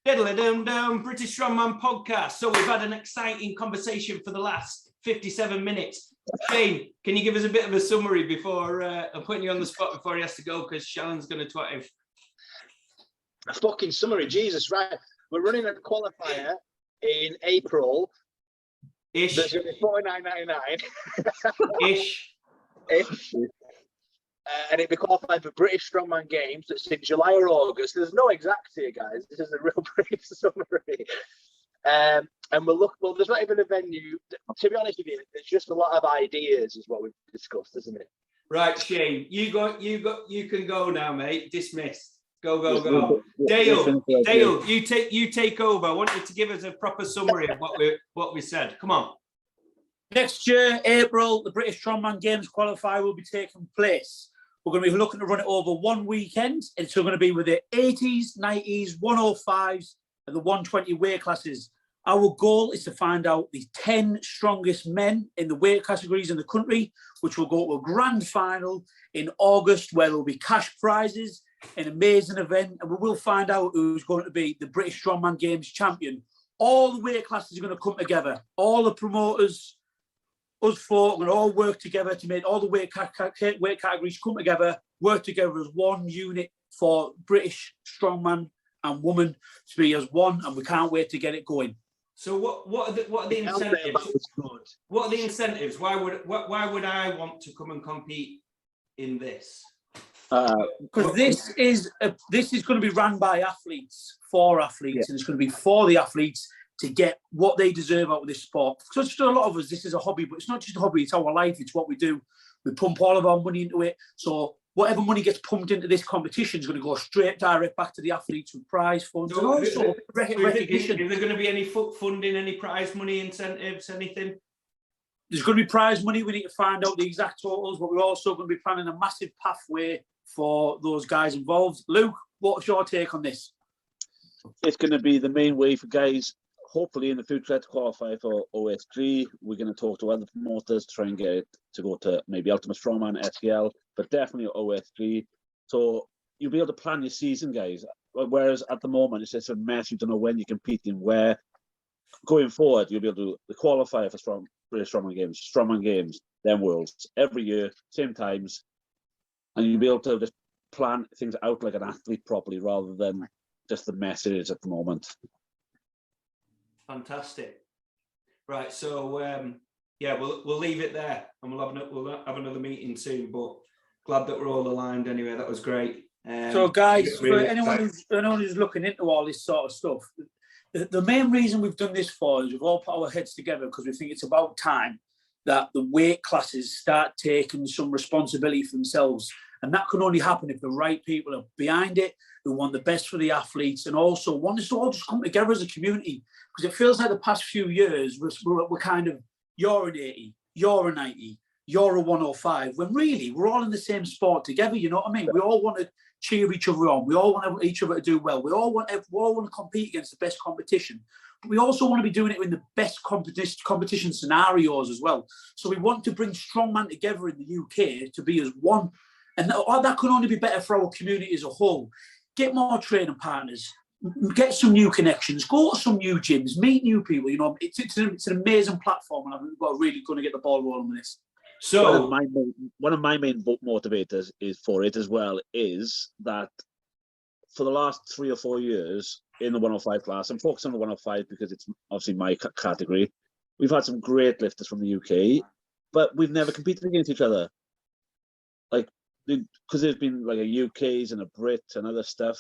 Diddle-a-dum-dum, British Strongman podcast. So we've had an exciting conversation for the last 57 minutes. Shane, can you give us a bit of a summary before I'm putting you on the spot before he has to go because Shannon's going to twat him? A fucking summary, Jesus, right. We're running a qualifier in April. Ish. There's going to be $49.99. Ish. Ish. And it'll be qualifying for British Strongman Games. That's in July or August. There's no exact here, guys. This is a real brief summary. And there's not even a venue. To be honest with you, there's just a lot of ideas, is what we've discussed, isn't it? Right, Shane, you can go now, mate. Dismissed. Go. Dale, you take over. I want you to give us a proper summary of what we said. Come on. Next year, April, the British Strongman Games qualifier will be taking place. We're going to be looking to run it over one weekend. It's going to be with the 80s, 90s, 105s, and the 120 weight classes. Our goal is to find out the 10 strongest men in the weight categories in the country, which will go to a grand final in August, where there will be cash prizes, an amazing event, and we will find out who's going to be the British Strongman Games champion. All the weight classes are going to come together. All the promoters, us four, are going to all work together to make all the weight categories come together, work together as one unit for British Strongman and woman to be as one, and we can't wait to get it going. So what are the incentives? What are the incentives? Why would I want to come and compete in this? Because this is going to be run by athletes, for athletes, and it's going to be for the athletes to get what they deserve out of this sport. Because for a lot of us, this is a hobby, but it's not just a hobby, it's our life, it's what we do. We pump all of our money into it. So whatever money gets pumped into this competition is going to go direct back to the athletes with prize funds and also recognition. Is there going to be any funding, any prize money, incentives, anything? There's going to be prize money. We need to find out the exact totals, but we're also going to be planning a massive pathway for those guys involved. Luke, what's your take on this? It's going to be the main way for guys, hopefully in the future, to qualify for OS3. We're going to talk to other promoters to try and get it to go to maybe Ultimate Strongman, STL, but definitely OS3. So you'll be able to plan your season, guys. Whereas at the moment, it's just a mess. You don't know when you're competing, where. Going forward, you'll be able to the qualifier for British Strongman Games, then Worlds, every year, same times. And you'll be able to just plan things out like an athlete properly rather than just the mess it is at the moment. Fantastic. Right, so we'll leave it there, and we'll have another meeting soon. But glad that we're all aligned anyway. That was great. So, guys, for anyone who's looking into all this sort of stuff, the main reason we've done this for is we've all put our heads together because we think it's about time that the weight classes start taking some responsibility for themselves. And that can only happen if the right people are behind it, who want the best for the athletes, and also want us to all just come together as a community. Because it feels like the past few years, we're kind of, you're an 80, you're a 90, you're a 105, when really we're all in the same sport together, you know what I mean? We all want to cheer each other on. We all want each other to do well. We all want to compete against the best competition. But we also want to be doing it in the best competition scenarios as well. So we want to bring strongman together in the UK to be as one. And that can only be better for our community as a whole. Get more training partners, get some new connections, go to some new gyms, meet new people. You know, it's an amazing platform, and we're really going to get the ball rolling with this. So one of my main motivators is for it as well is that for the last 3 or 4 years in the 105 class, I'm focusing on the 105 because it's obviously my category. We've had some great lifters from the UK, but we've never competed against each other. Like, because there's been like a UK's and a Brit and other stuff,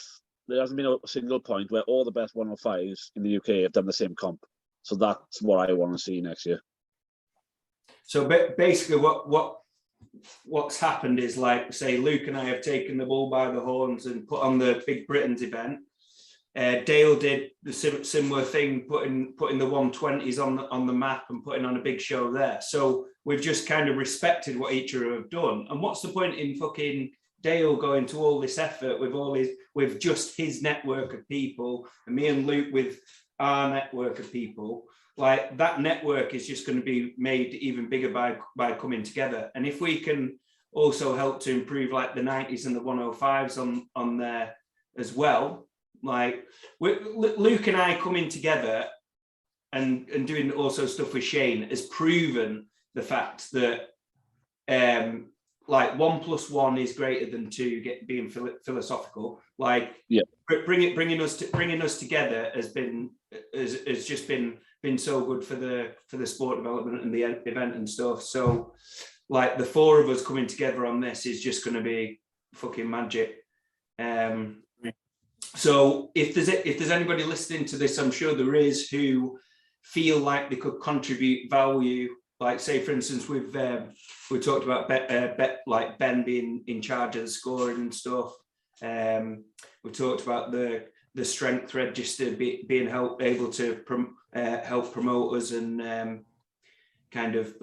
there hasn't been a single point where all the best 105s in the UK have done the same comp. So that's what I want to see next year. So basically what's happened is, like, say, Luke and I have taken the bull by the horns and put on the Big Britain's event. Dale did the similar thing, putting the 120s on the map and putting on a big show there. So we've just kind of respected what each other have done. And what's the point in fucking Dale going to all this effort with just his network of people, and me and Luke with our network of people? Like, that network is just going to be made even bigger by coming together. And if we can also help to improve like the 90s and the 105s on there as well, like Luke and I coming together and doing also stuff with Shane has proven the fact that like 1 + 1 is greater than 2. Being philosophical, like bringing us together has just been so good for the sport development and the event and stuff. So like the 4 of us coming together on this is just going to be fucking magic. So if there's anybody listening to this, I'm sure there is, who feel like they could contribute value. Like, say, for instance, we talked about like Ben being in charge of the scoring and stuff. We talked about the strength register being able to help promote us and kind of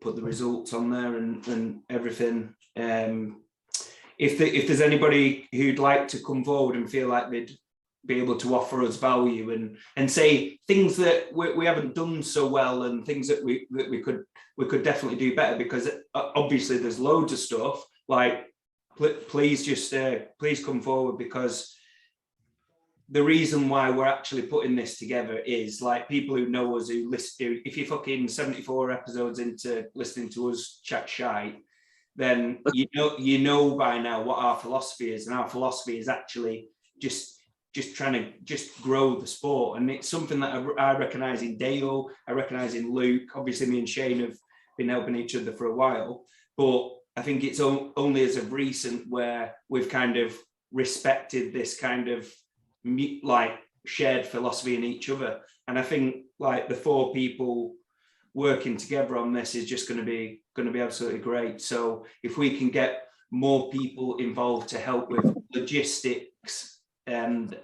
put the results on there and everything. If there's anybody who'd like to come forward and feel like they'd be able to offer us value and say things that we haven't done so well and things that we could definitely do better, because obviously there's loads of stuff, like please come forward, because the reason why we're actually putting this together is like people who know us, who listen, if you're fucking 74 episodes into listening to us chat shite, then you know by now what our philosophy is, and our philosophy is actually just trying to just grow the sport. And it's something that I recognise in Dale, I recognise in Luke. Obviously me and Shane have been helping each other for a while, but I think it's only as of recent where we've kind of respected this kind of like shared philosophy in each other. And I think like the 4 people working together on this is just going to be absolutely great. So if we can get more people involved to help with logistics and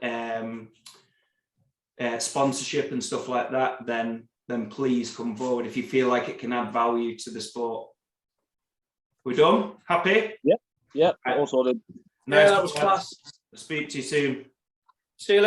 sponsorship and stuff like that, then please come forward if you feel like it can add value to the sport. We're done? Happy? Yeah, all sorted. Nice. Yeah, that was class. Speak to you soon. See you later.